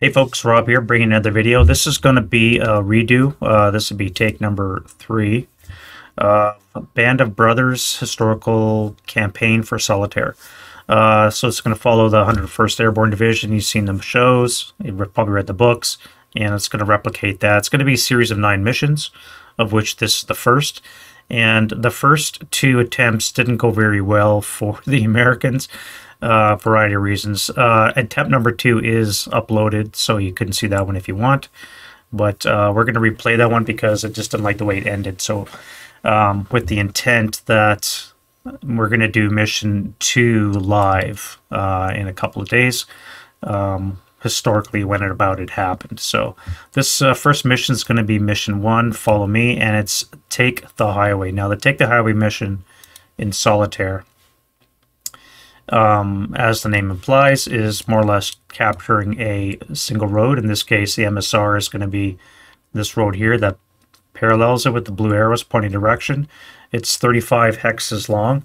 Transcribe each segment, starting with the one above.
Hey folks, Rob here, bringing another video. This is going to be a redo. This would be take number 3. Band of Brothers historical campaign for Solitaire. So it's going to follow the 101st Airborne Division. You've seen the shows, you've probably read the books, and it's going to replicate that. It's going to be a series of 9 missions, of which this is the first. And the first 2 attempts didn't go very well for the Americans. Variety of reasons. Attempt number 2 is uploaded, so you couldn't see that one if you want. But we're going to replay that one because it just didn't like the way it ended. So with the intent that we're going to do mission 2 live in a couple of days. Historically, when it happened. So this first mission is going to be mission 1, follow me, and it's take the highway. Now the take the highway mission in Solitaire, as the name implies, is more or less capturing a single road. In this case, the MSR is going to be this road here that parallels it with the blue arrows pointing direction. It's 35 hexes long,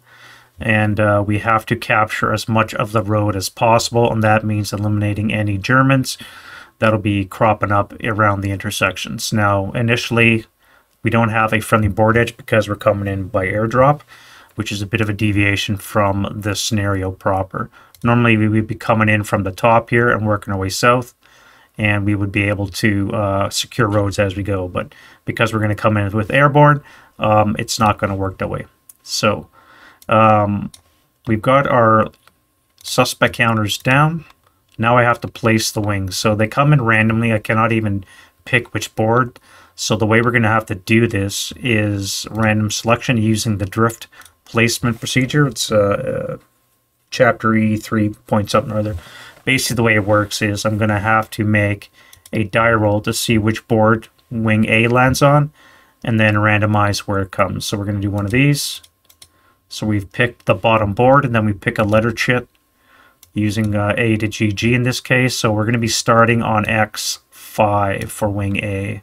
and we have to capture as much of the road as possible, and that means eliminating any Germans that'll be cropping up around the intersections. Now, initially, we don't have a friendly board edge because we're coming in by airdrop, which is a bit of a deviation from the scenario proper. Normally, we would be coming in from the top here and working our way south, and we would be able to secure roads as we go. But because we're going to come in with airborne, it's not going to work that way. So we've got our suspect counters down. Now I have to place the wings. So they come in randomly. I cannot even pick which board. So the way we're going to have to do this is random selection using the drift placement procedure. It's chapter E 3 point something or other. Basically the way it works is I'm going to have to make a die roll to see which board wing A lands on, and then randomize where it comes. So we're going to do one of these. So we've picked the bottom board, and then we pick a letter chit using A to GG in this case. So we're going to be starting on X5 for wing A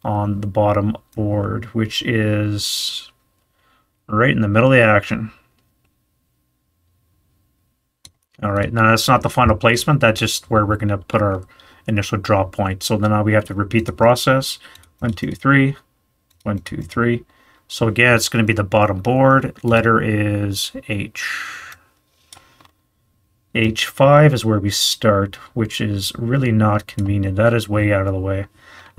on the bottom board, which is right in the middle of the action. All right, now that's not the final placement. That's just where we're going to put our initial drop point. So then now we have to repeat the process. 1, 2, 3. 1, 2, 3. So again, it's going to be the bottom board. Letter is H. H5 is where we start, which is really not convenient. That is way out of the way.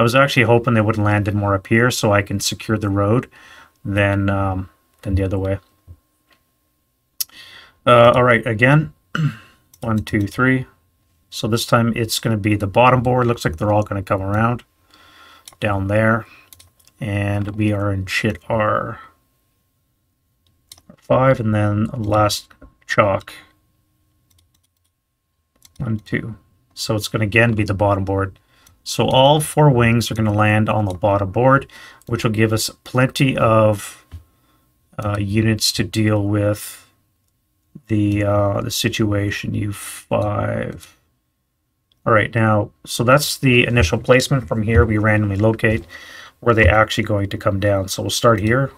I was actually hoping they would land it more up here so I can secure the road than the other way. All right, again, 1, 2, 3. So this time it's going to be the bottom board. Looks like they're all going to come around down there. And we are in chit R5, and then last chalk. 1, 2. So it's going to again be the bottom board. So all 4 wings are going to land on the bottom board, which will give us plenty of units to deal with the situation. U5. All right, now, so that's the initial placement. From here, we randomly locate where they're actually going to come down. So we'll start here.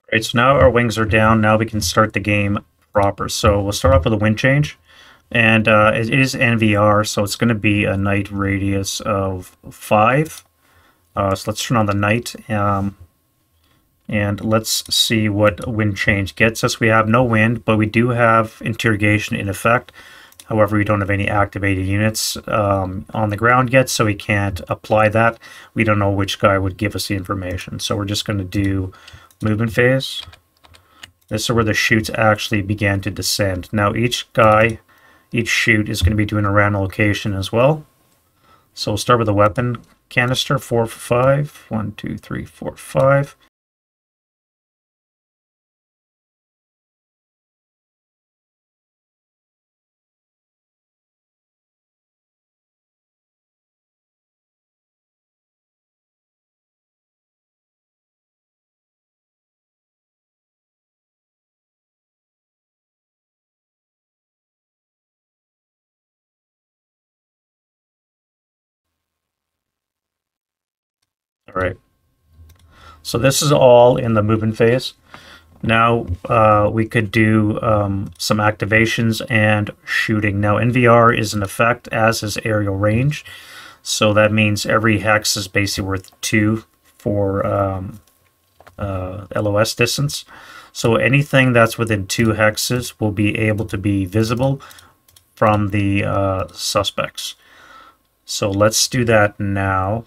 All right, so now our wings are down. Now we can start the game proper. So we'll start off with a wind change. And it is NVR, so it's going to be a night radius of 5. So let's turn on the night. And let's see what wind change gets us. We have no wind, but we do have interrogation in effect. However, we don't have any activated units on the ground yet, so we can't apply that. We don't know which guy would give us the information. So we're just going to do movement phase. This is where the chutes actually began to descend. Now each chute is going to be doing a random location as well. So we'll start with a weapon canister, 4 for 5. 1, 2, 3, 4, 5. All right. So this is all in the movement phase. Now we could do some activations and shooting. Now NVR is in effect, as is aerial range. So that means every hex is basically worth 2 for LOS distance. So anything that's within 2 hexes will be able to be visible from the suspects. So let's do that now.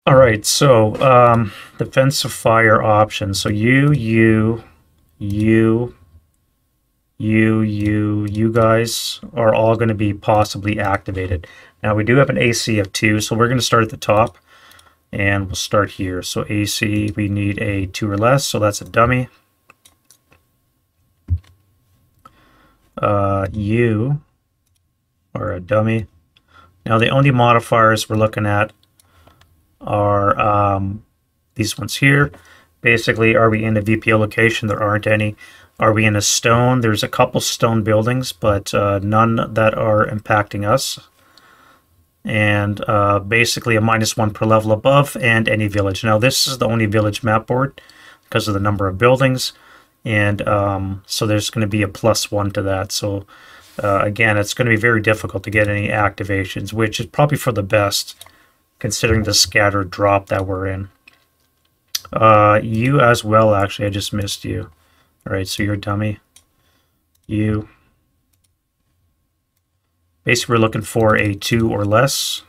All right, so defensive fire options. So you guys are all going to be possibly activated. Now we do have an AC of 2, so we're going to start at the top, and we'll start here. So AC, we need a 2 or less, so that's a dummy. You are a dummy. Now the only modifiers we're looking at are these ones here. Basically, are we in a VPO location? There aren't any. Are we in a stone? There's a couple stone buildings, but none that are impacting us. And basically a -1 per level above, and any village. Now this is the only village map board because of the number of buildings, and so there's going to be a +1 to that. So again, it's going to be very difficult to get any activations, which is probably for the best considering the scattered drop that we're in. You as well, actually, I just missed you. All right, so you're a dummy. You. Basically, we're looking for a 2 or less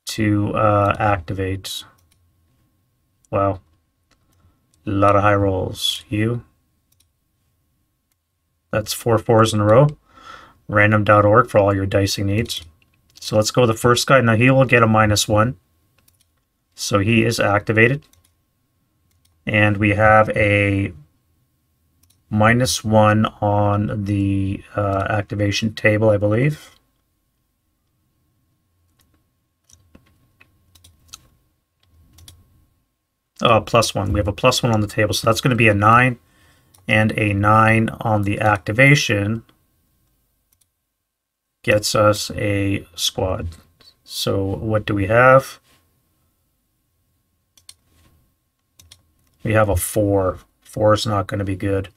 to activate. Wow. A lot of high rolls. You. That's 4 4s in a row. Random.org for all your dicing needs. So let's go with the first guy. Now he will get a -1. So he is activated. And we have a -1 on the activation table, I believe. +1. We have a +1 on the table. So that's going to be a 9. And a 9 on the activation gets us a squad. So what do we have? We have a 4. 4 is not going to be good.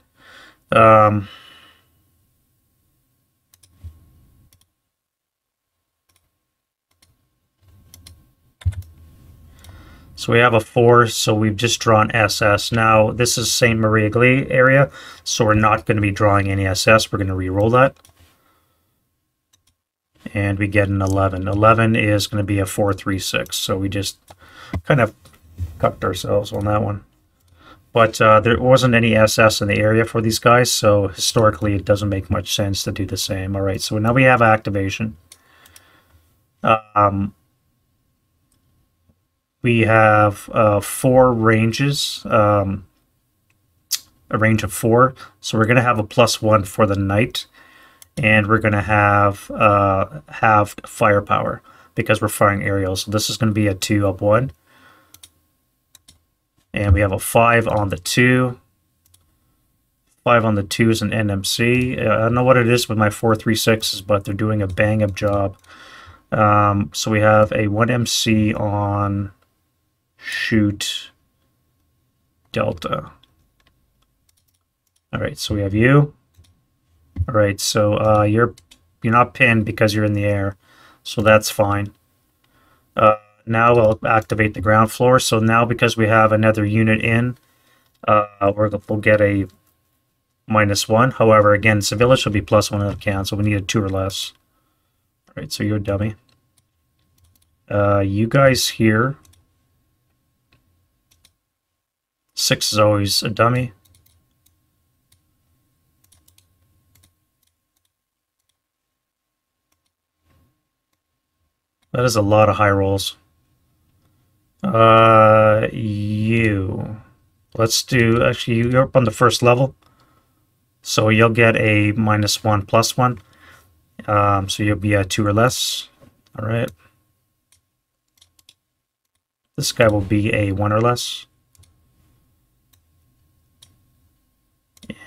So we have a 4, so we've just drawn SS. Now, this is St. Maria Glee area, so we're not going to be drawing any SS. We're going to re-roll that. And we get an 11. 11 is going to be a 4-3-6, so we just kind of cucked ourselves on that one. But there wasn't any SS in the area for these guys, so historically it doesn't make much sense to do the same. All right, so now we have activation. We have 4 ranges, a range of 4. So we're going to have a +1 for the knight, and we're going to have halved firepower because we're firing aerials. So this is going to be a 2 up 1. And we have a 5 on the 2. 5 on the 2 is an NMC. I don't know what it is with my 4-3-6s, but they're doing a bang-up job. So we have a 1 MC on shoot delta. All right, so we have you. All right, so you're not pinned because you're in the air, so that's fine. Now we'll activate the ground floor. So now because we have another unit in, we'll get a -1. However, again, civilians will be +1 on the count, so we need a 2 or less. All right, so you're a dummy. You guys here. 6 is always a dummy. That is a lot of high rolls. You. Let's do, actually, you're up on the first level. So you'll get a -1 +1. So you'll be a 2 or less. All right. This guy will be a 1 or less.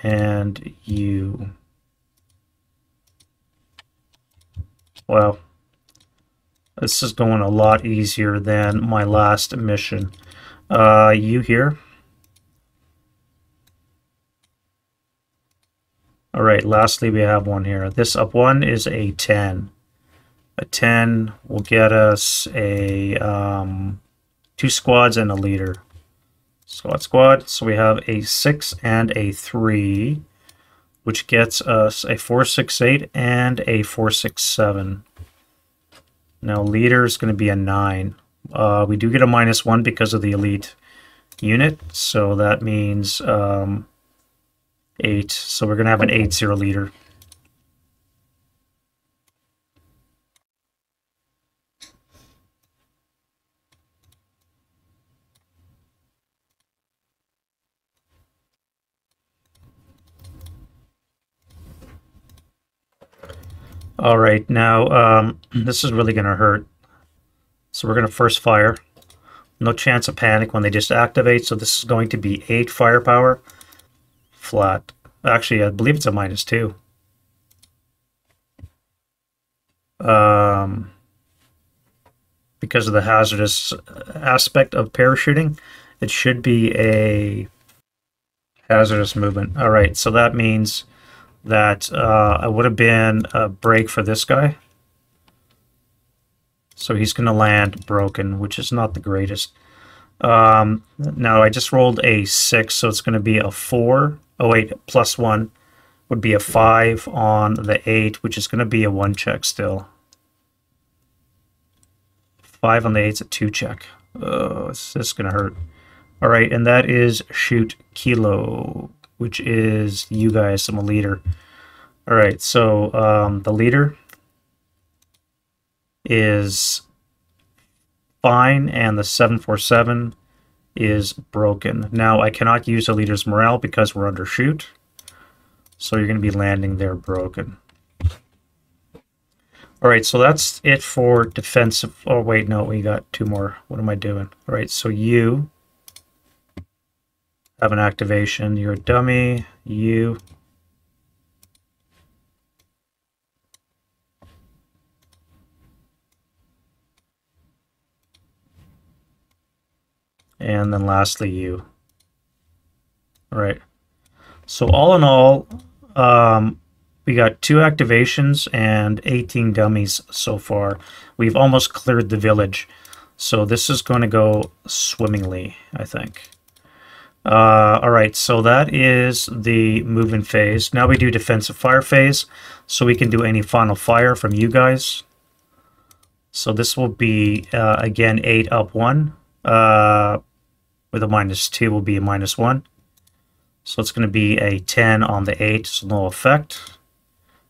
And you. Well, This is going a lot easier than my last mission. You here. All right, lastly, we have one here. This up one is a 10. A 10 will get us a 2 squads and a leader. Squad. So we have a 6 and a 3, which gets us a 468 and a 467. Now leader is going to be a 9. We do get a -1 because of the elite unit, so that means 8. So we're going to have an 8-0 leader. All right, now this is really going to hurt. So we're going to first fire. No chance of panic when they just activate, so this is going to be 8 firepower. Flat. Actually, I believe it's a -2. Because of the hazardous aspect of parachuting, it should be a hazardous movement. All right, so that means that it would have been a break for this guy. So he's going to land broken, which is not the greatest. Now I just rolled a 6, so it's going to be a 4. Oh wait, +1 would be a 5 on the 8, which is going to be a 1 check still. 5 on the 8's a 2 check. Oh, this is going to hurt. All right, and that is shoot Kilo, which is you guys. I'm a leader. All right, so the leader is fine, and the 747 is broken. Now, I cannot use the leader's morale because we're under shoot, so you're going to be landing there broken. All right, so that's it for defensive. Oh, wait, no, we got 2 more. What am I doing? All right, so you have an activation. You're a dummy. You. And then lastly, you. All right. So all in all, we got 2 activations and 18 dummies so far. We've almost cleared the village. So this is going to go swimmingly, I think. All right, so that is the move-in phase. Now we do defensive fire phase, so we can do any final fire from you guys. So this will be, again, 8 up 1. With a -2 will be a -1. So it's going to be a 10 on the 8, so no effect.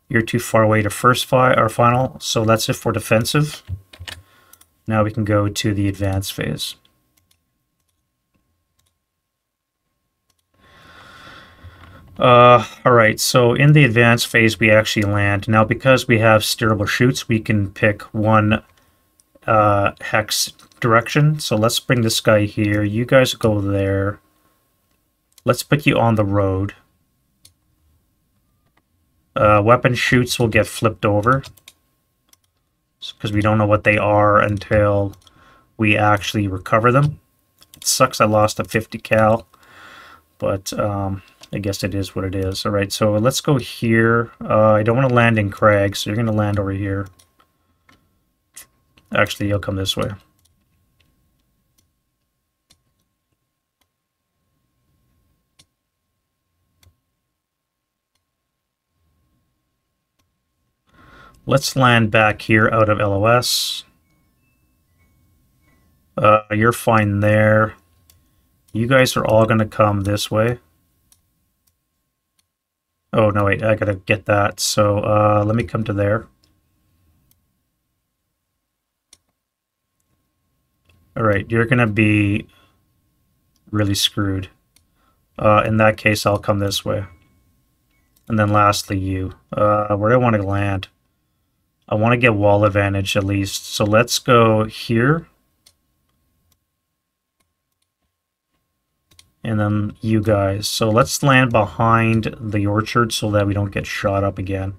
You're too far away to first fire or final, so that's it for defensive. Now we can go to the advanced phase. Alright, so in the advanced phase we actually land. Now because we have steerable chutes, we can pick one hex direction. So let's bring this guy here. You guys go there. Let's put you on the road. Weapon chutes will get flipped over because we don't know what they are until we actually recover them. It sucks I lost a 50 cal, but I guess it is what it is. All right, so let's go here. I don't want to land in Craig, so you're going to land over here. Actually, you'll come this way. Let's land back here out of LOS. You're fine there. You guys are all going to come this way. Oh, no, wait, I got to get that. So let me come to there. All right, you're going to be really screwed. In that case, I'll come this way. And then lastly, you. Where do I want to land? I want to get wall advantage at least. So let's go here. And then you guys. So let's land behind the orchard so that we don't get shot up again.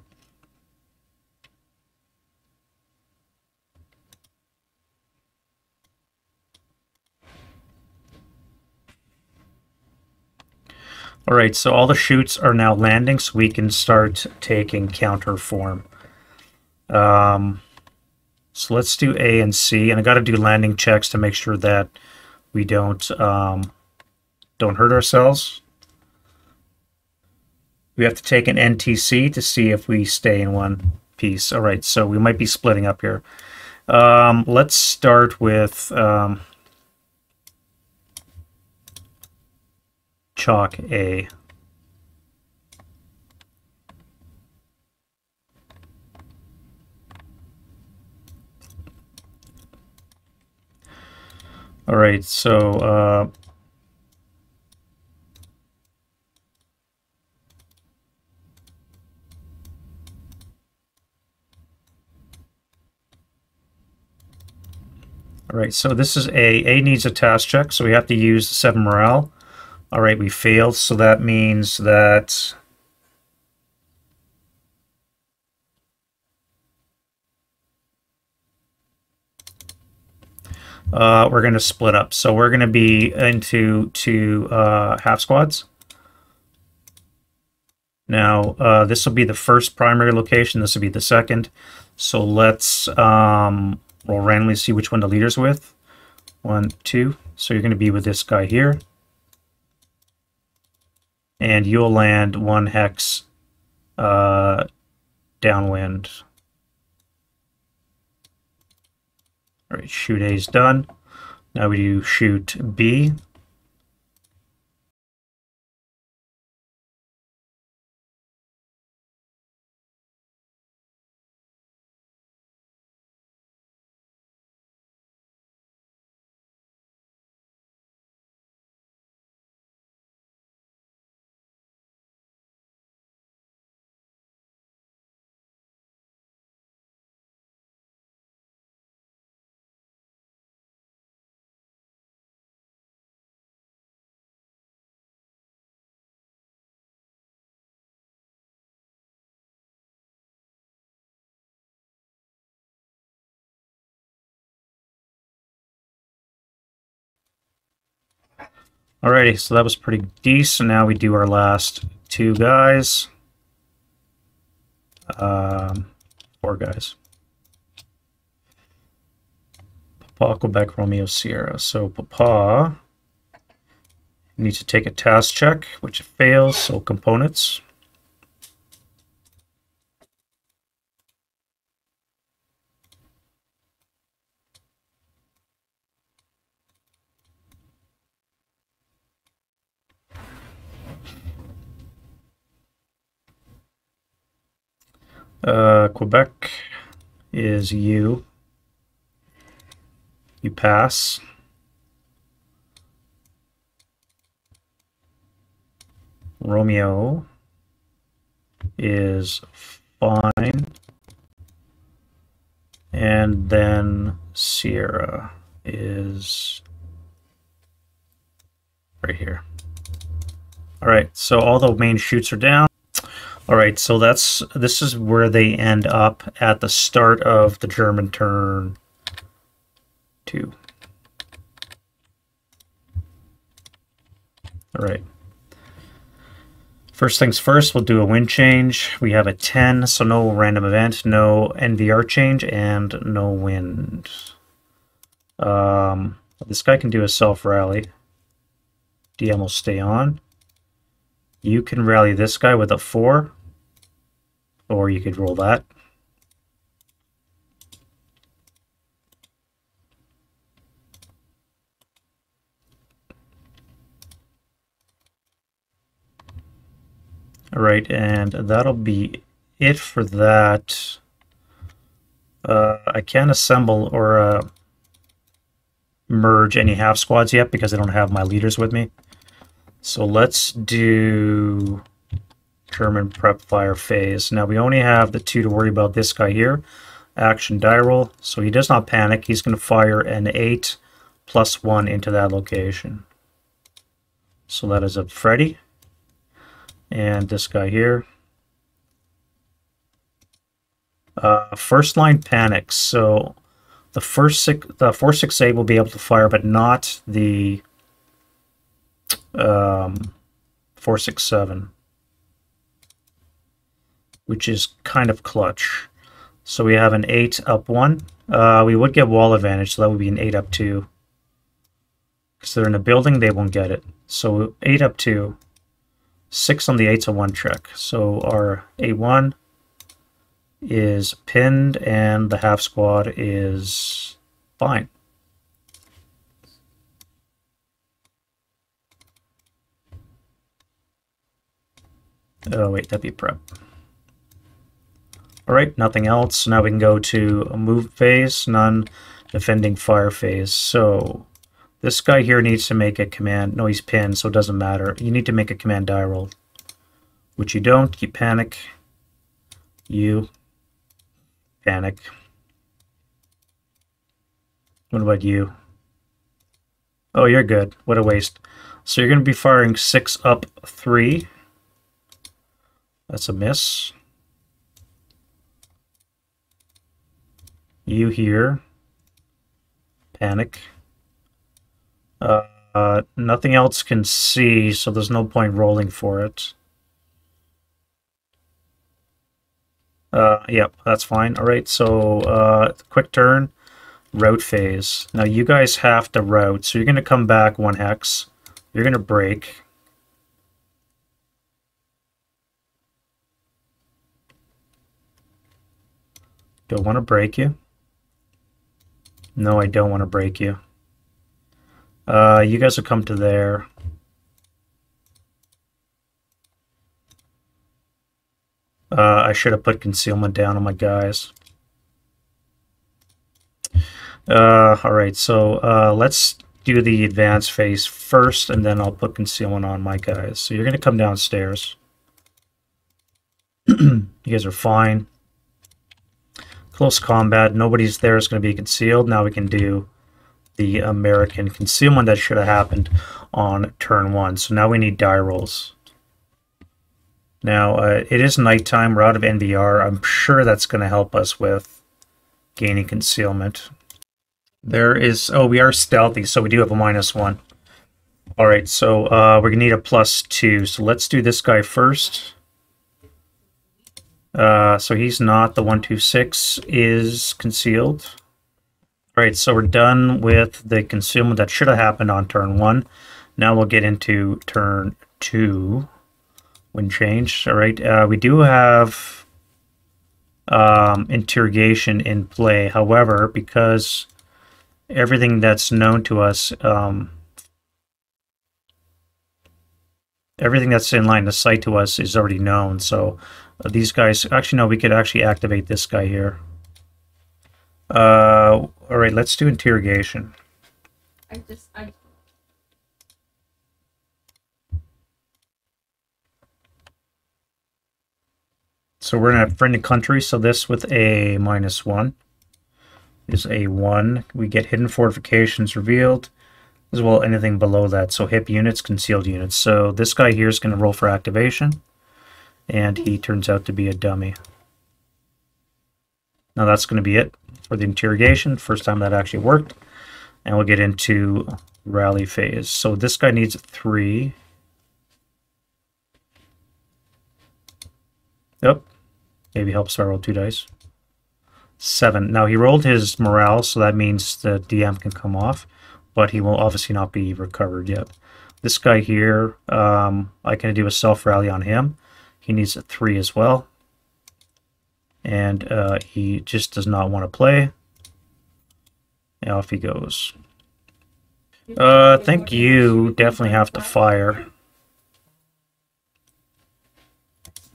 All right, so all the chutes are now landing, so we can start taking counter form. So let's do A and C, and I got to do landing checks to make sure that we don't hurt ourselves. We have to take an NTC to see if we stay in one piece. All right, so we might be splitting up here. Let's start with chalk A. All right, so all right, so this is A. A needs a task check, so we have to use 7 morale. All right, we failed, so that means that we're going to split up. So we're going to be into two half squads. Now, this will be the first primary location. This will be the second. So let's roll randomly, see which one the leader's with. 1, 2. So you're going to be with this guy here. And you'll land 1 hex downwind. All right, shoot A is done. Now we do shoot B. Alrighty, so that was pretty decent. Now we do our last 2 guys. 4 guys. Papa, Quebec, Romeo, Sierra. So Papa needs to take a task check, which fails, so components. Quebec is you. You pass. Romeo is fine. And then Sierra is right here. All right, so all the main chutes are down. All right, so this is where they end up at the start of the German turn 2. All right. First things first, we'll do a wind change. We have a 10, so no random event, no NVR change, and no wind. This guy can do a self-rally. DM will stay on. You can rally this guy with a 4, or you could roll that. All right, and that'll be it for that. I can't assemble or merge any half squads yet because I don't have my leaders with me. So let's do German prep fire phase. Now we only have the 2 to worry about. This guy here, action die roll. So he does not panic. He's going to fire an 8 + 1 into that location. So that is a Freddy. And this guy here. First line panics. So the 468 will be able to fire, but not the 467, which is kind of clutch. So we have an 8 up 1. We would get wall advantage, so that would be an 8 up 2. Because they're in a building, they won't get it. So 8 up 2. 6 on the 8's a 1 check. So our A1 is pinned, and the half squad is fine. Oh wait, that'd be prep. Alright, nothing else. Now we can go to a move phase, none, defending fire phase. So this guy here needs to make a command. No, he's pinned, so it doesn't matter. You need to make a command die roll, which you don't. You panic. You panic. What about you? Oh, you're good. What a waste. So you're going to be firing 6 up 3. That's a miss. You here. Panic. Nothing else can see, so there's no point rolling for it. Yep, that's fine. Alright, so quick turn, route phase. Now you guys have to route, so you're going to come back 1 hex. You're going to break. Do I want to break you? No, I don't want to break you. You guys will come to there. I should have put concealment down on my guys. Alright, so let's do the advance phase first, and then I'll put concealment on my guys. So you're going to come downstairs. You guys are fine. Close combat. Nobody's there is going to be concealed. Now we can do the American concealment that should have happened on turn 1. So now we need die rolls. Now, it is nighttime. We're out of NVR. I'm sure that's going to help us with gaining concealment. There is... Oh, we are stealthy, so we do have a -1. Alright, so we're going to need a +2. So let's do this guy first. So he's not. The 126 is concealed. Alright, so we're done with the concealment that should have happened on turn 1. Now we'll get into turn 2. Wind change. Alright, we do have interrogation in play. However, because everything that's known to us, everything that's in line of sight to us is already known. So these guys, actually no, we could actually activate this guy here. Alright, let's do interrogation. So we're in a friendly country, so this with a -1 is a 1. We get hidden fortifications revealed, as well as anything below that. So HIP units, concealed units. So this guy here is going to roll for activation, and he turns out to be a dummy. Now that's going to be it for the interrogation. First time that actually worked. And we'll get into rally phase. So this guy needs a 3. Yep. Maybe helps if I roll 2 dice. 7. Now he rolled his morale, so that means the DM can come off, but he will obviously not be recovered yet. This guy here, I can do a self-rally on him. He needs a 3 as well. And he just does not want to play. And off he goes. I think you definitely have to fire.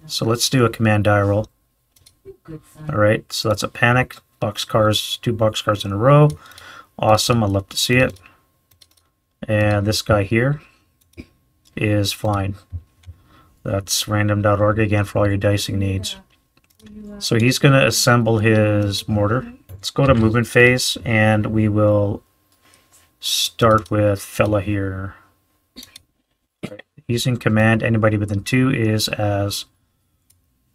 So let's do a command die roll. Alright, so that's a panic. Boxcars, 2 boxcars in a row. Awesome, I'd love to see it. And this guy here is fine. That's random.org again for all your dicing needs. So he's going to assemble his mortar. Let's go to movement phase, and we will start with fella here. Right. He's in command. Anybody within 2 is as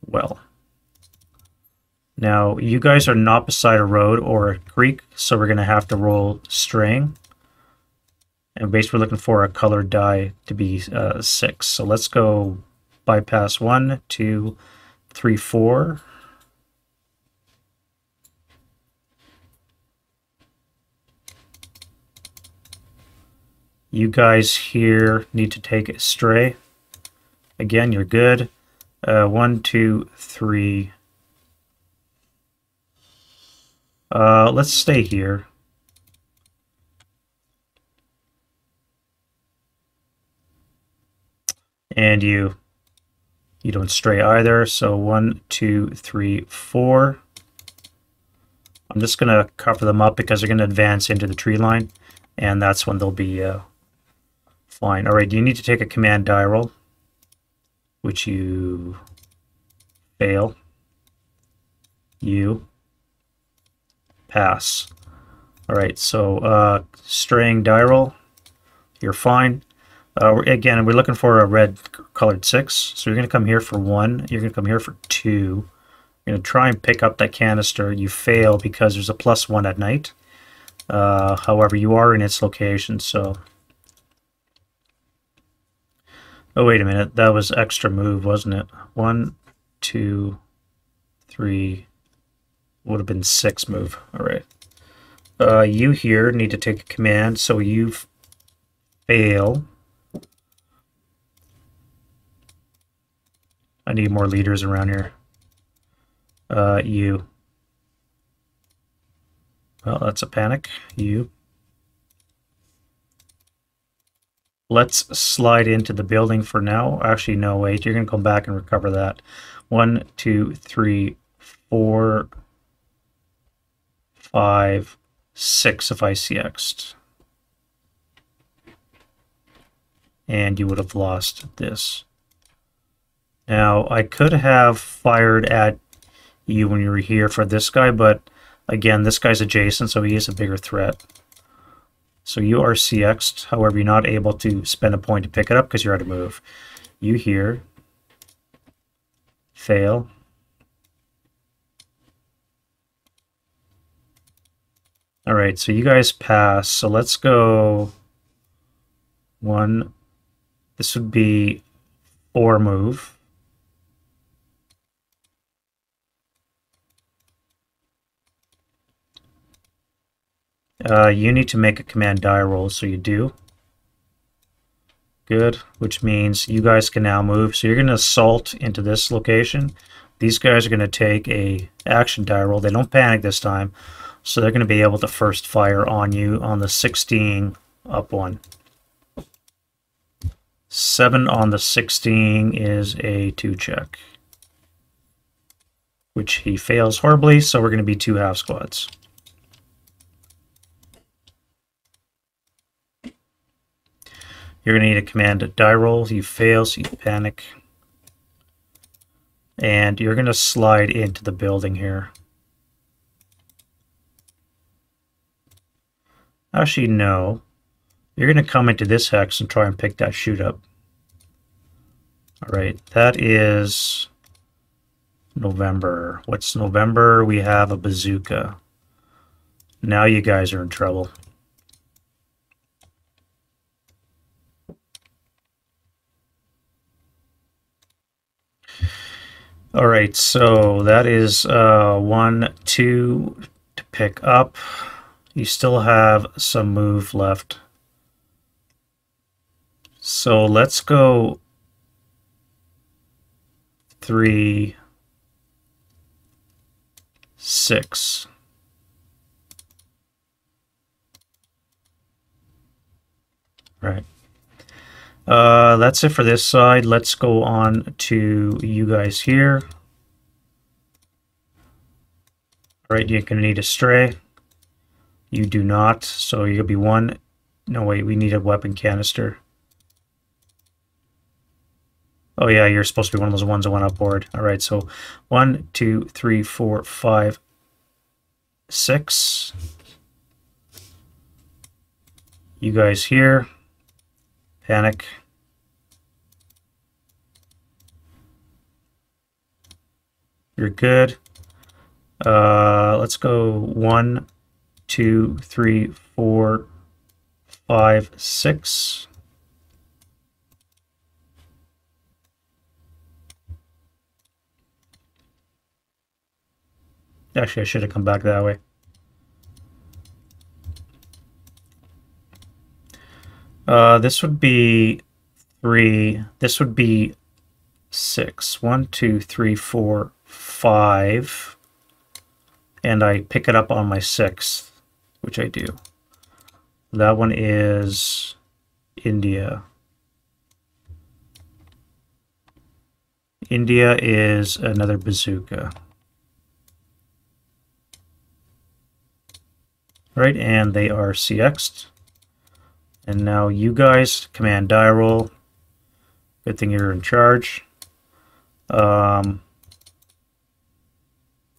well. Now, you guys are not beside a road or a creek, so we're going to have to roll straying. And basically we're looking for a colored die to be 6. So let's go bypass 1, 2, 3, 4. You guys here need to take a stray. Again, you're good. 1, 2, 3. Let's stay here. And you don't stray either. So 1, 2, 3, 4. I'm just going to cover them up because they're going to advance into the tree line. And that's when they'll be fine. All right, you need to take a command die roll, which you fail. You pass. All right, so straying die roll, you're fine. Again, we're looking for a red colored 6. So you're going to come here for 1. You're going to come here for 2. You're going to try and pick up that canister. You fail because there's a +1 at night. However, you are in its location, so... Oh, wait a minute. That was extra move, wasn't it? 1, 2, 3... Would have been 6 move. All right. You here need to take a command, so you fail. I need more leaders around here. You. Well, that's a panic. You. Let's slide into the building for now. Actually, no, wait. You're going to come back and recover that. 1, 2, 3, 4, 5, 6 if I CX'd. And you would have lost this. Now, I could have fired at you when you were here for this guy, but again, this guy's adjacent, so he is a bigger threat. So you are CX'd, however, you're not able to spend a point to pick it up because you're out of move. You here. Fail. All right, so you guys pass. So let's go 1. This would be 4 move. You need to make a command die roll, so you do. Good, which means you guys can now move. So you're going to assault into this location. These guys are going to take a action die roll. They don't panic this time, so they're going to be able to first fire on you on the 16 up 1. 7 on the 16 is a 2 check, which he fails horribly, so we're going to be 2 half squads. You're going to need a command to die roll. You fail, so you panic. And you're going to slide into the building here. Actually, no. You're going to come into this hex and try and pick that shoot up. All right, that is November. What's November? We have a bazooka. Now you guys are in trouble. All right, so that is 1, 2 to pick up. You still have some move left. So let's go 3, 6. Right. That's it for this side. Let's go on to you guys here. All right, you're going to need a stray. You do not, so you'll be 1. No, wait, we need a weapon canister. Oh yeah, you're supposed to be one of those ones that went up board. All right, so 1, 2, 3, 4, 5, 6. You guys here. Panic. You're good. Let's go 1, 2, 3, 4, 5, 6. Actually, I should have come back that way. This would be 3. This would be 6. 1, 2, 3, 4, 5. And I pick it up on my 6th, which I do. That one is India. India is another bazooka. Right, and they are CX'd. And now you guys, command die roll. Good thing you're in charge. You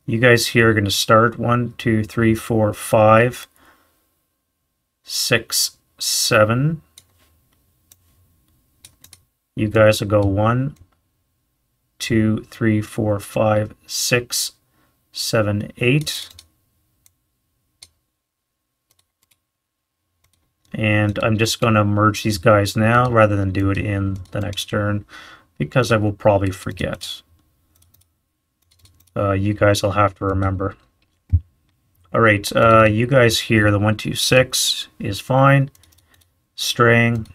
guys here are going to start 1, 2, 3, 4, 5, 6, 7. You guys will go 1, 2, 3, 4, 5, 6, 7, 8. And I'm just going to merge these guys now rather than do it in the next turn because I will probably forget. You guys will have to remember. All right, you guys here, the 1, 2, 6 is fine. Straying,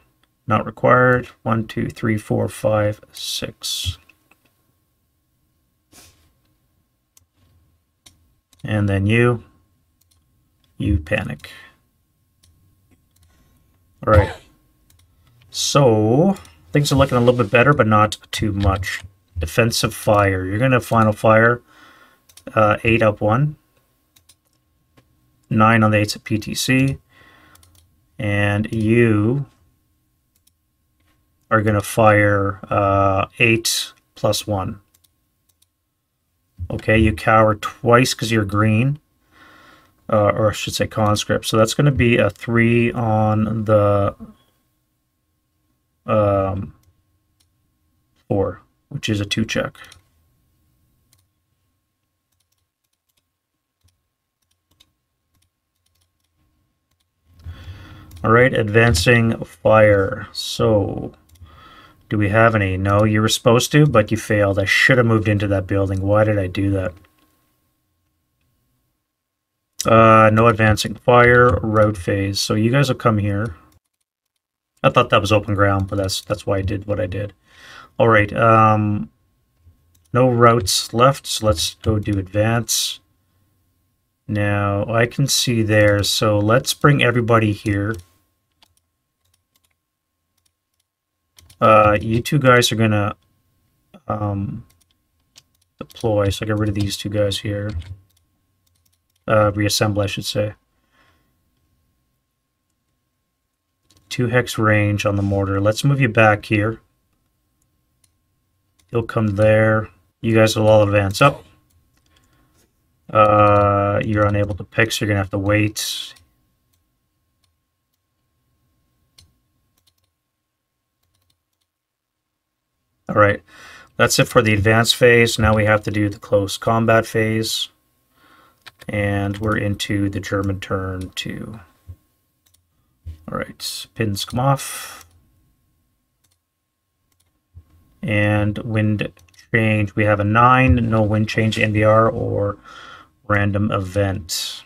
not required. 1, 2, 3, 4, 5, 6. And then you panic. All right. So things are looking a little bit better, but not too much. Defensive fire. You're going to final fire 8 up 1. 9 on the 8s at PTC. And you are going to fire 8 plus 1. Okay, you cower twice because you're green. Or I should say conscript. So that's going to be a 3 on the 4, which is a 2 check. All right, advancing fire. So, do we have any? No, you were supposed to, but you failed. I should have moved into that building. Why did I do that? No advancing fire, road phase. So you guys will come here. I thought that was open ground, but that's why I did what I did. All right, no routes left, so let's go do advance. Now, I can see there, so let's bring everybody here. You two guys are gonna deploy, so I get rid of these two guys here. Reassemble, I should say. 2 hex range on the mortar. Let's move you back here. You'll come there. You guys will all advance up. You're unable to pick, so you're going to have to wait. All right. That's it for the advanced phase. Now we have to do the close combat phase. And we're into the German turn 2. All right, pins come off. And wind change, we have a 9, no wind change NBR or random event.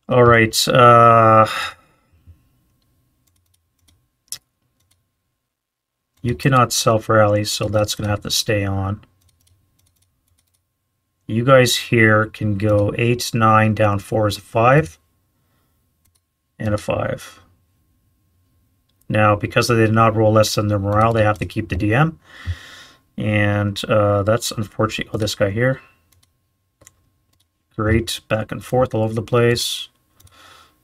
All right, you cannot self-rally, so that's going to have to stay on. You guys here can go 8, 9, down 4 is a 5, and a 5. Now, because they did not roll less than their morale, they have to keep the DM. And that's unfortunate. Oh, this guy here. Great, back and forth all over the place.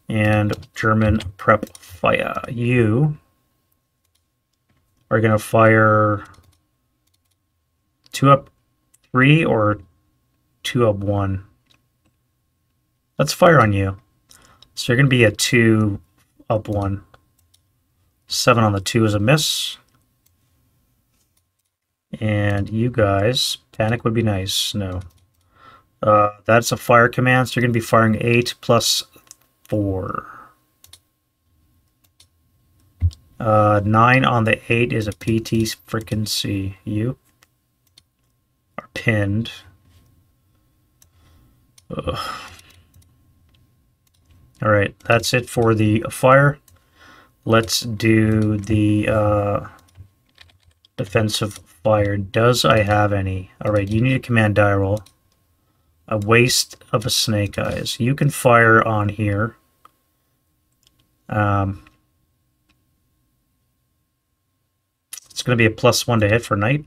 And German prep fire. You are going to fire 2 up 3 or 2 up 1. Let's fire on you. So you're going to be a 2 up 1. 7 on the 2 is a miss. And you guys, panic would be nice. No. That's a fire command, so you're going to be firing 8 plus 4. 9 on the 8 is a PT frickin' C. You are pinned. Alright, that's it for the fire. Let's do the defensive fire. Does I have any? Alright, you need a command die roll. A waste of a snake eyes. You can fire on here. It's going to be a +1 to hit for night.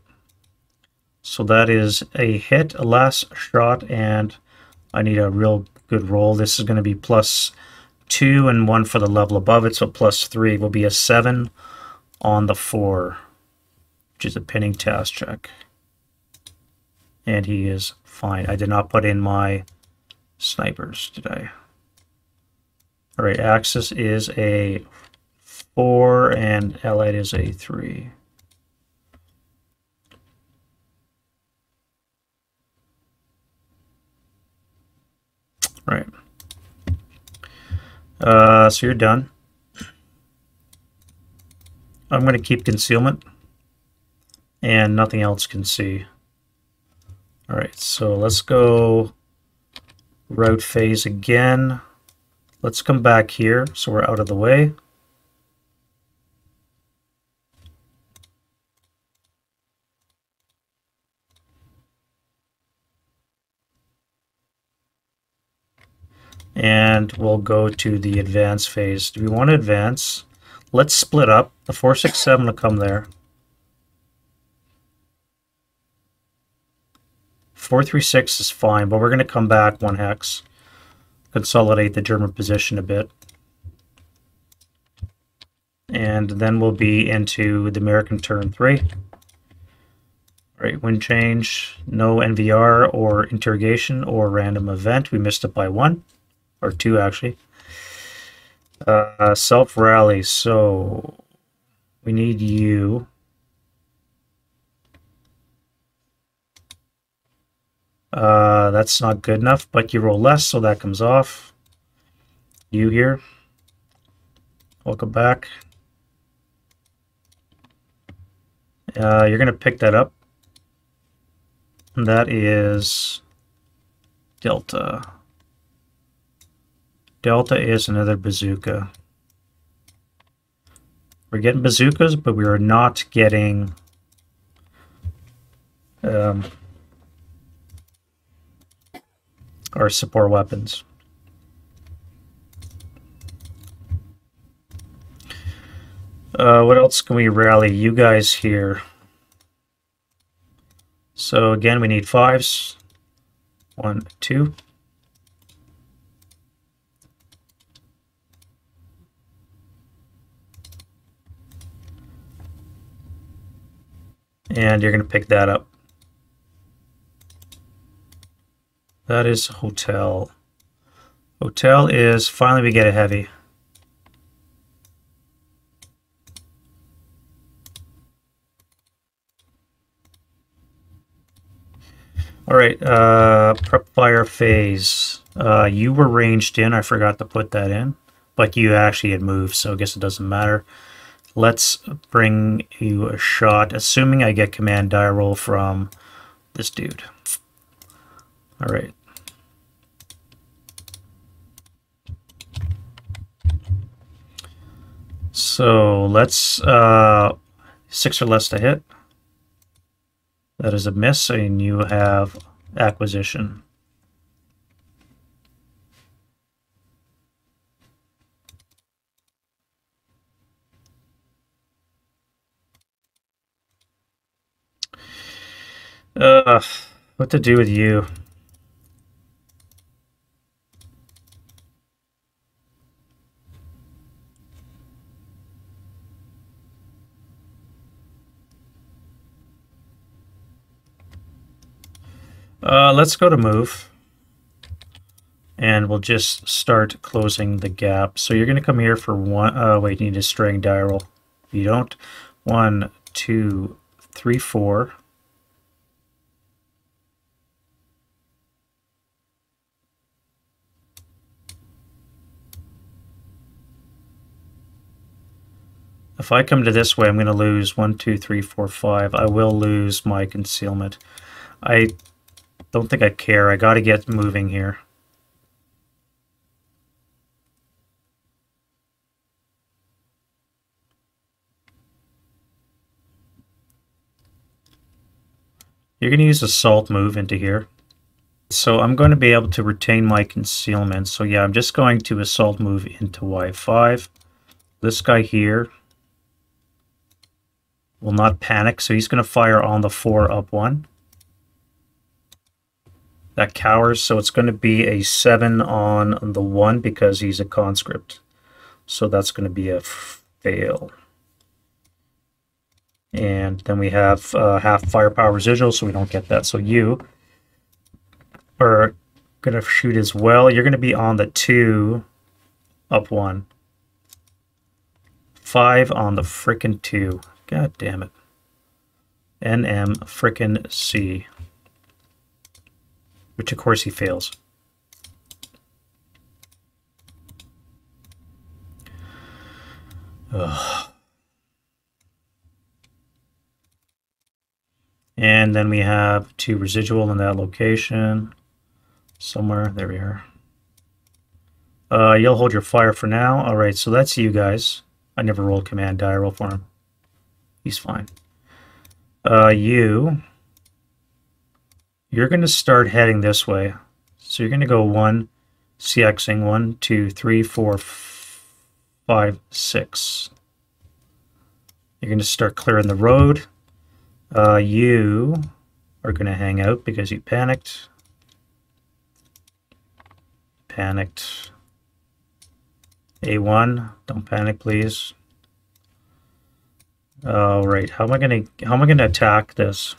So that is a hit, a last shot, and I need a real good roll. This is going to be +2 and 1 for the level above it, so +3 will be a 7 on the 4, which is a pinning task check. And he is fine. I did not put in my snipers, did I? Alright, Axis is a 4 and Allied is a 3. Right. So you're done. I'm going to keep concealment. And nothing else can see. Alright, so let's go route phase again. Let's come back here so we're out of the way. And we'll go to the advance phase. Do we want to advance? Let's split up. The 467 will come there. 436 is fine, but we're going to come back 1 hex. Consolidate the German position a bit. And then we'll be into the American turn 3. All right, wind change, no NVR or interrogation or random event. We missed it by 1. Or 2, actually. Self-rally, so we need you. That's not good enough, but you roll less, so that comes off. You here. Welcome back. You're going to pick that up. And that is Delta. Delta is another bazooka. We're getting bazookas, but we are not getting our support weapons. What else can we rally? You guys here. So again, we need 5s. 1, 2. And you're going to pick that up. That is hotel. Hotel is finally we get a heavy. All right, prep fire phase. You were ranged in. I forgot to put that in, but you actually had moved, so I guess it doesn't matter. Let's bring you a shot, assuming I get command die roll from this dude. All right. So let's 6 or less to hit. That is a miss, and you have acquisition. What to do with you? Let's go to move. And we'll just start closing the gap. So you're going to come here for 1. Wait, you need a string die roll. If you don't. 1, 2, 3, 4. If I come to this way, I'm going to lose 1, 2, 3, 4, 5. I will lose my concealment. I don't think I care. I got to get moving here. You're going to use a salt move into here. So I'm going to be able to retain my concealment. So yeah, I'm just going to assault move into Y5. This guy here will not panic, so he's going to fire on the 4 up 1. That cowers, so it's going to be a 7 on the 1 because he's a conscript. So that's going to be a fail. And then we have half firepower residual, so we don't get that. So you are going to shoot as well. You're going to be on the 2 up 1. 5 on the frickin' 2. God damn it. NM frickin' C. Which of course he fails. Ugh. And then we have 2 residual in that location. Somewhere. There we are. You'll hold your fire for now. Alright, so that's you guys. I never rolled command die. Roll for him. He's fine. You're going to start heading this way. So you're going to go 1, CXing 1, 2, 3, 4, 5, 6. You're going to start clearing the road. You are going to hang out because you panicked. Panicked. A1, don't panic, please. All right, how am I gonna attack this?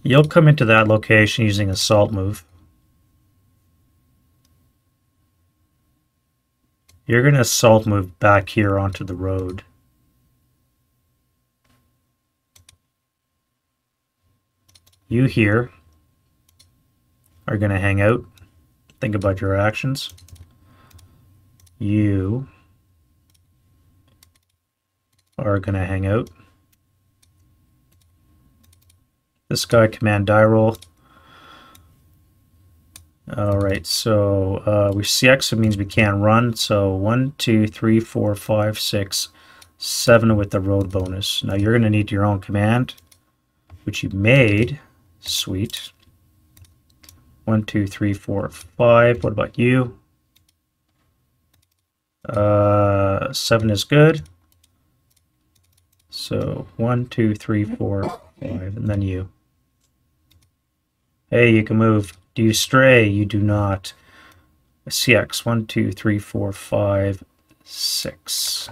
You'll come into that location using a salt move. You're gonna salt move back here onto the road. You here are going to hang out. Think about your actions. You are going to hang out. This guy, command die roll. Alright, so we CX, it means we can't run. So 1, 2, 3, 4, 5, 6, 7 with the road bonus. Now you're going to need your own command, which you made. Sweet. 1, 2, 3, 4, 5. What about you? 7 is good. So 1, 2, 3, 4, 5, and then you. Hey, you can move. Do you stray? You do not. CX 1, 2, 3, 4, 5, 6.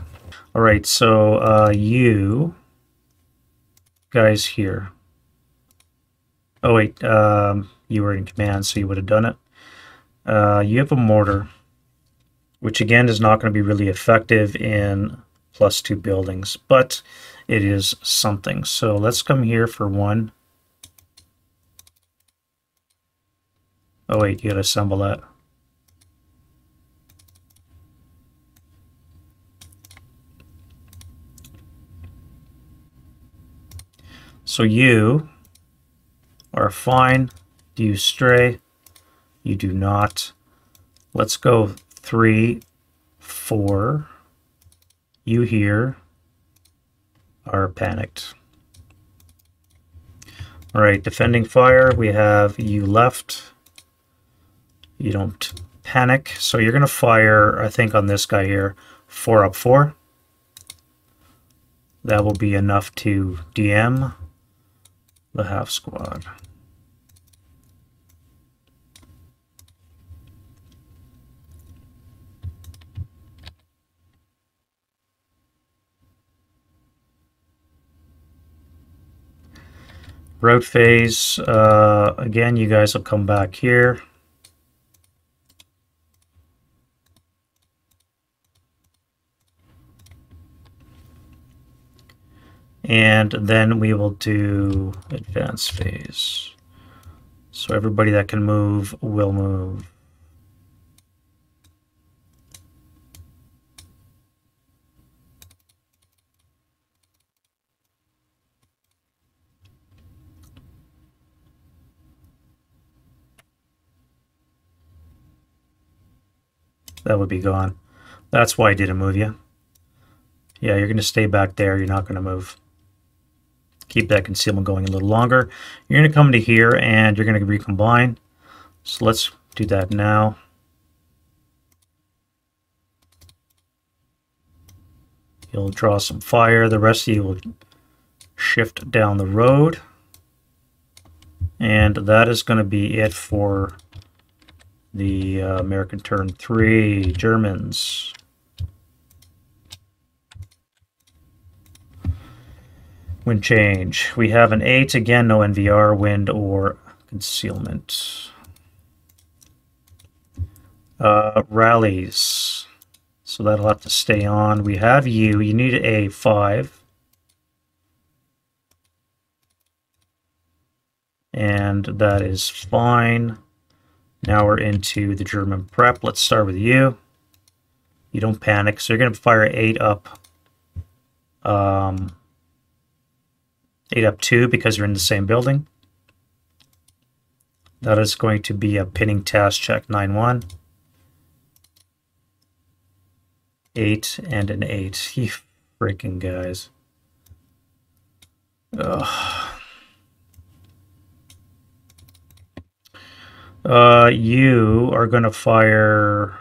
All right, so you guys here. Oh wait, you were in command, so you would have done it. You have a mortar, which again is not going to be really effective in +2 buildings, but it is something. So let's come here for 1. Oh wait, you gotta assemble that. So you are fine. Do you stray? You do not. Let's go 3, 4. You here are panicked. All right, defending fire. We have you left. You don't panic. So you're going to fire, I think, on this guy here. 4 up 4. That will be enough to DM the half squad. Road phase, again, you guys will come back here. And then we will do advanced phase. So everybody that can move will move. that would be gone. That's why I didn't move you. Yeah, you're going to stay back there. You're not going to move. Keep that concealment going a little longer. You're going to come to here and you're going to recombine. So let's do that now. You'll draw some fire. The rest of you will shift down the road. And that is going to be it for the American turn 3. Germans. Wind change. We have an 8. Again, no NVR, wind, or concealment. Rallies. So that'll have to stay on. We have you. You need a 5. And that is fine. Now we're into the German prep. Let's start with you. You don't panic. So you're going to fire 8 up. 8 up 2 because you're in the same building. That is going to be a pinning task check 9-1. 8 and an 8. You freaking guys. Ugh. You are going to fire...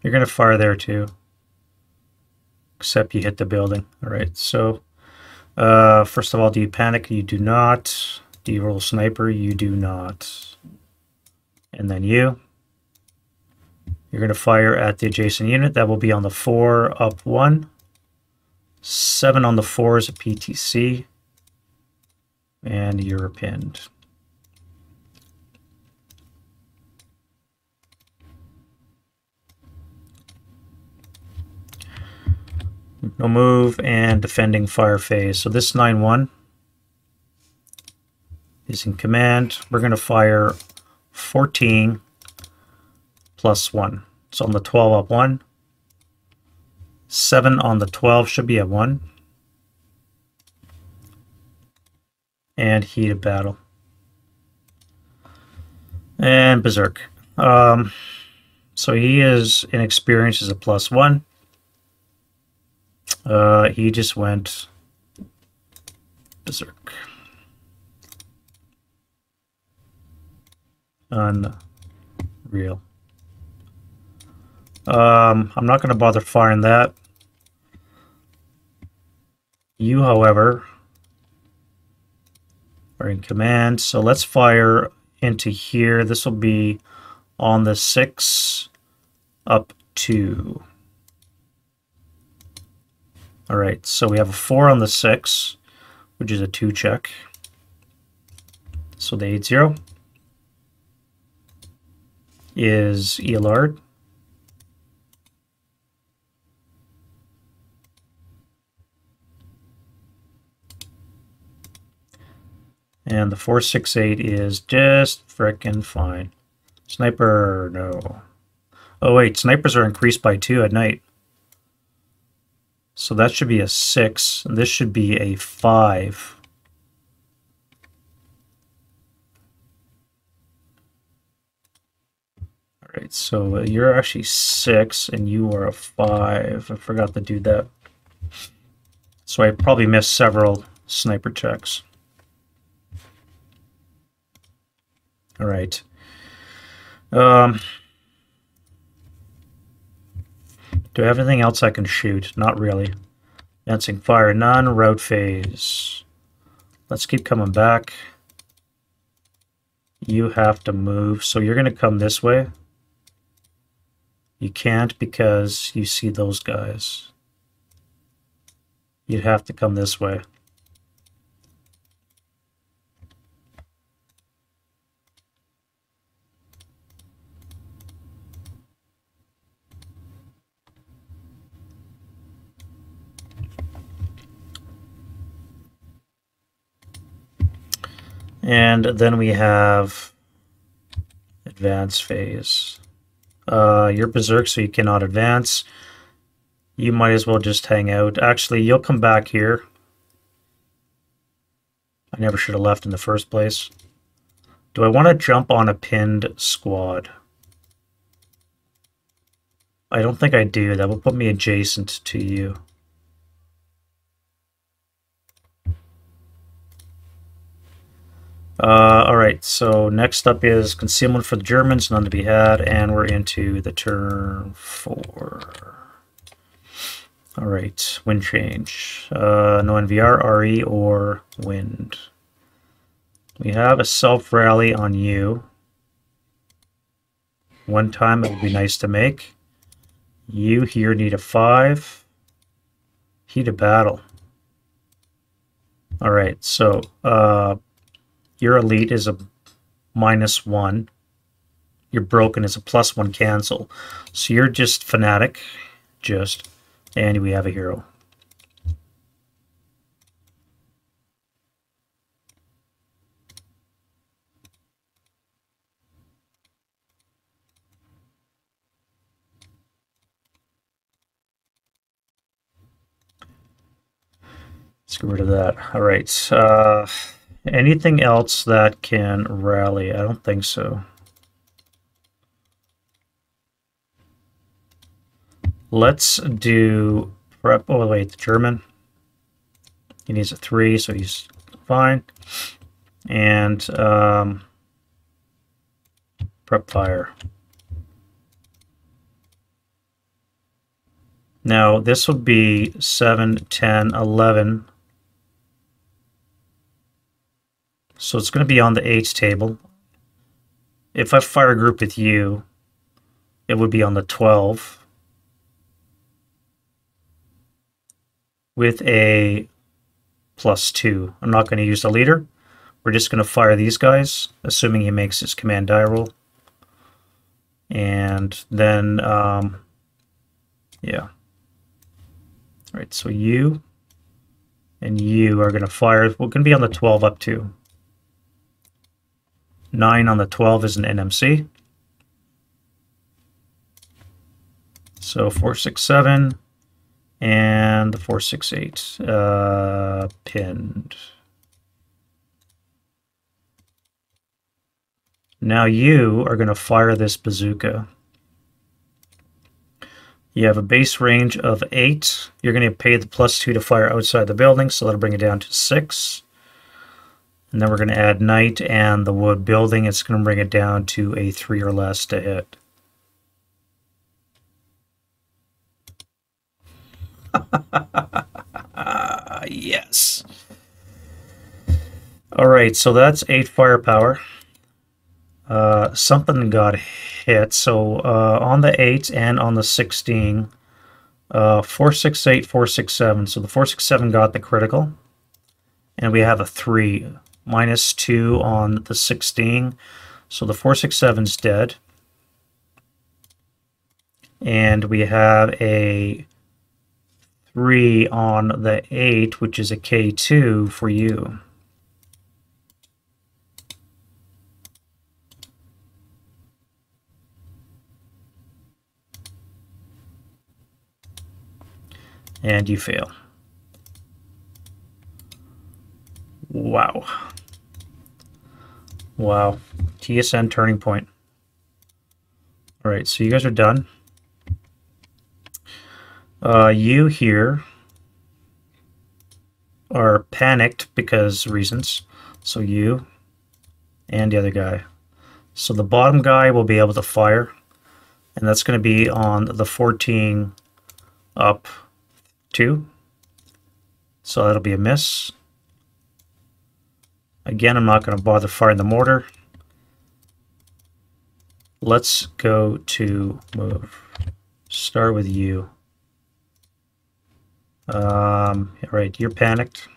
You're going to fire there too. Except you hit the building. Alright, so... first of all, do you panic? You do not. Do you roll sniper? You do not. And then you. You're going to fire at the adjacent unit. That will be on the 4, up 1. 7 on the 4 is a PTC. And you're pinned. No move and defending fire phase. So this 9-1 is in command. We're going to fire 14 plus 1. So on the 12 up 1. 7 on the 12 should be at 1. And heat of battle. And Berserk. So he is inexperienced as a +1. He just went Berserk. Unreal. I'm not going to bother firing that. You, however, are in command. So let's fire into here. This will be on the 6 up 2. All right, so we have a 4 on the 6, which is a 2 check. So the 8-0 is Ealard. And the 468 is just frickin' fine. Sniper, no. Oh wait, snipers are increased by 2 at night. So that should be a 6, and this should be a 5. Alright, so you're actually 6, and you are a 5. I forgot to do that. So I probably missed several sniper checks. Alright. Do I have anything else I can shoot? Not really. Dancing fire, none. Route phase. Let's keep coming back. You have to move. So you're going to come this way. You can't because you see those guys. You'd have to come this way. And then we have advance phase. You're berserk, so you cannot advance. You might as well just hang out. Actually, you'll come back here. I never should have left in the first place. Do I want to jump on a pinned squad? I don't think I do. That will put me adjacent to you. Alright, so next up is concealment for the Germans, none to be had, and we're into the turn 4. Alright, wind change. No NVR, RE, or wind. We have a self-rally on you. One time it would be nice to make. You here need a 5. Heat of battle. Alright, so your elite is a -1. Your broken is a +1 cancel. So you're just fanatic. And we have a hero. Let's get rid of that. All right. Anything else that can rally? I don't think so. Let's do prep. Oh, wait, the German. He needs a 3, so he's fine. And prep fire. Now, this would be 7, 10, 11. So it's going to be on the 8s table. If I fire group with you, it would be on the 12. With a +2. I'm not going to use the leader. We're just going to fire these guys, assuming he makes his command die roll. And then, yeah. All right, so you and you are going to fire. We're going to be on the 12 up to. 9 on the 12 is an NMC. So 4, 6, 7. And the 4, 6, 8 pinned. Now you are going to fire this bazooka. You have a base range of 8. You're going to pay the +2 to fire outside the building, so that'll bring it down to 6. And then we're going to add night and the wood building. It's going to bring it down to a 3 or less to hit. Yes. All right, so that's 8 firepower. Something got hit. So on the 8 and on the 16, 4, 6, 8, 4, 6, 7. So the 4, 6, 7 got the critical. And we have a 3. -2 on the 16. So the 4, 6, 7's dead. And we have a 3 on the 8, which is a K2 for you. And you fail. Wow. Wow. TSN turning point. All right, so you guys are done. You here are panicked because reasons. So you and the other guy. So the bottom guy will be able to fire. And that's going to be on the 14 up 2. So that'll be a miss. Again, I'm not going to bother firing the mortar. Let's go to move. Start with you. Right, you're panicked.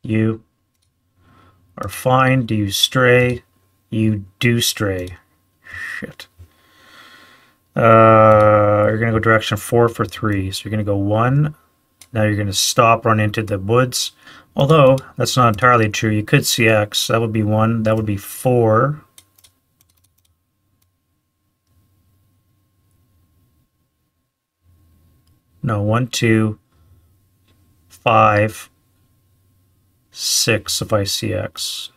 You are fine. Do you stray? You do stray. Shit. You're going to go direction 4 for 3. So you're going to go 1. Now you're going to stop, run into the woods. Although, that's not entirely true. You could CX. That would be 1. That would be 4. No, 1, 2, 5. 6 of ICX.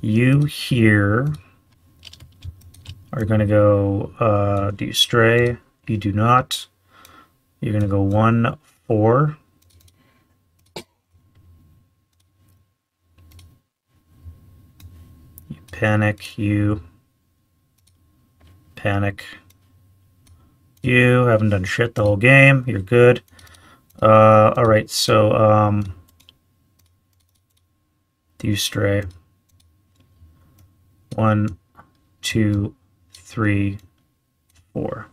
You here are going to go, do you stray? You do not. You're going to go 1, 4. You panic, you panic. You haven't done shit the whole game. You're good. All right, so do you stray? 1, 2, 3, 4.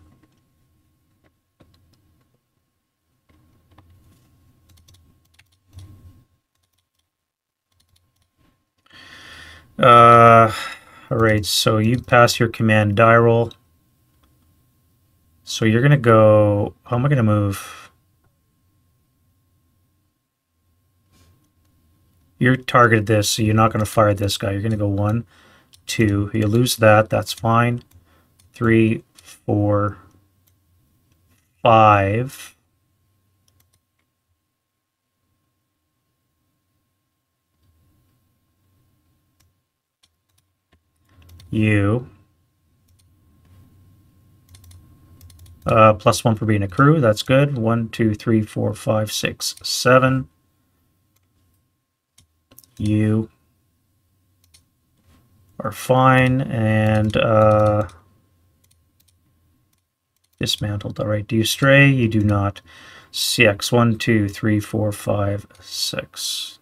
All right, so you pass your command die roll. So you're gonna go, how am I gonna move? You're targeted this, so you're not gonna fire this guy. You're gonna go 1, 2, you lose that, that's fine. 3, 4, 5. You. +1 for being a crew, that's good. 1, 2, 3, 4, 5, 6, 7. You are fine, and dismantled. All right, do you stray? You do not. CX 1, 2, 3, 4, 5, 6.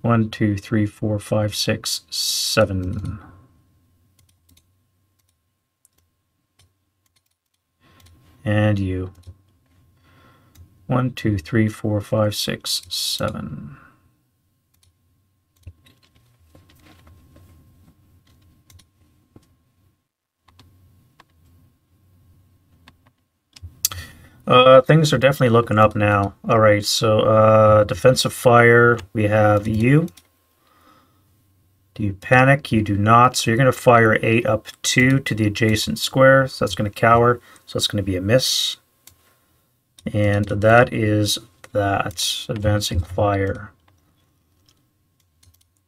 1, 2, 3, 4, 5, 6, 7. And you. 1, 2, 3, 4, 5, 6, 7. Things are definitely looking up now. All right, so defensive fire, we have you. Do you panic? You do not. So you're going to fire 8 up 2 to the adjacent square. So that's going to cower. So it's going to be a miss. And that is that. Advancing fire.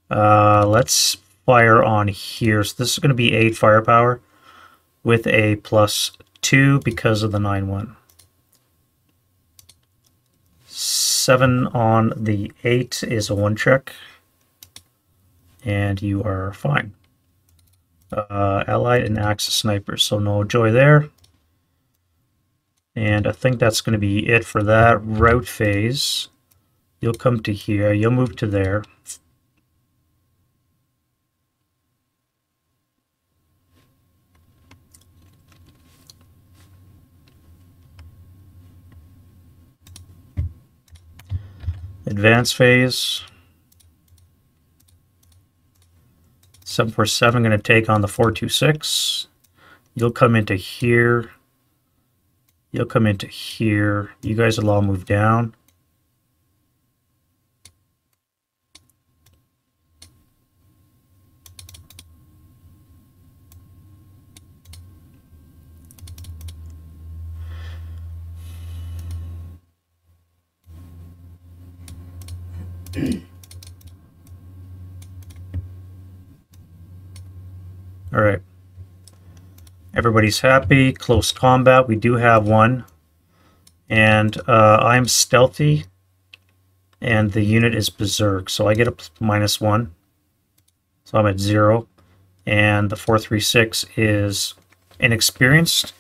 Let's fire on here. So this is going to be 8 firepower with a +2 because of the 9-1. 7 on the 8 is a 1 check. And you are fine. Allied and Axis sniper, so no joy there. And I think that's going to be it for that route phase. You'll come to here, you'll move to there. Advance phase. 747 going to take on the 426. You'll come into here. You'll come into here. You guys will all move down. All right. Everybody's happy. Close combat. We do have one. And I'm stealthy. And the unit is berserk. So I get a -1. So I'm at 0. And the 436 is inexperienced.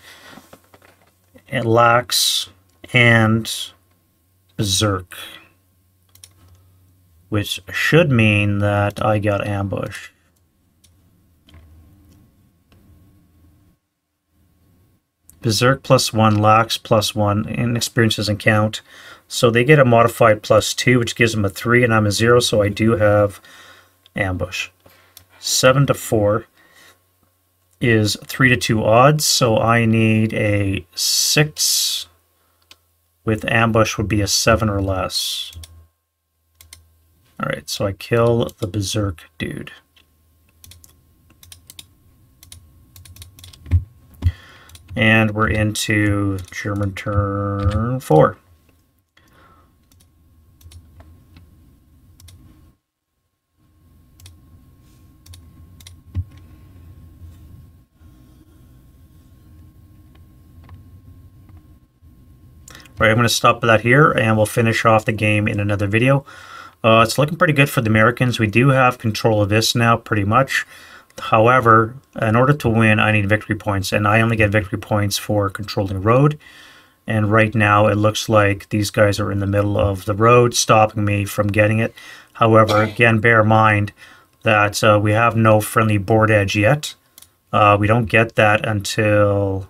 It lacks and berserk. Which should mean that I got ambushed. Berserk +1, lax +1, inexperience doesn't count. So they get a modified +2, which gives them a 3, and I'm a 0, so I do have ambush. 7 to 4 is 3 to 2 odds, so I need a 6 with ambush would be a 7 or less. Alright, so I kill the berserk dude. And we're into German turn 4. Right, I'm going to stop that here, and we'll finish off the game in another video. It's looking pretty good for the Americans. We do have control of this now, pretty much. However, in order to win, I need victory points, and I only get victory points for controlling road. And right now, it looks like these guys are in the middle of the road, stopping me from getting it. However, again, bear in mind that we have no friendly board edge yet. We don't get that until...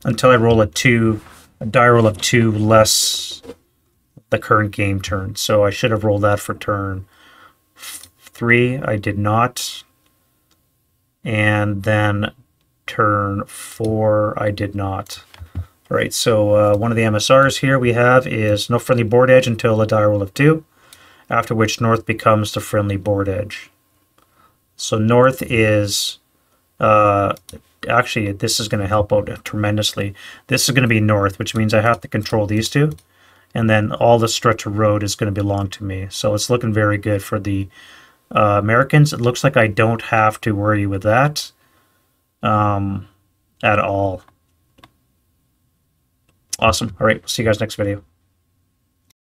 until I roll a die roll of 2 less the current game turn. So I should have rolled that for turn 3. I did not. And then turn 4, I did not. All right, so one of the MSRs here we have is no friendly board edge until a die roll of 2, after which North becomes the friendly board edge. So North is... actually, this is going to help out tremendously. This is going to be North, which means I have to control these two. And then all the stretch of road is going to belong to me. So it's looking very good for the Americans. It looks like I don't have to worry with that at all. Awesome. All right, see you guys next video.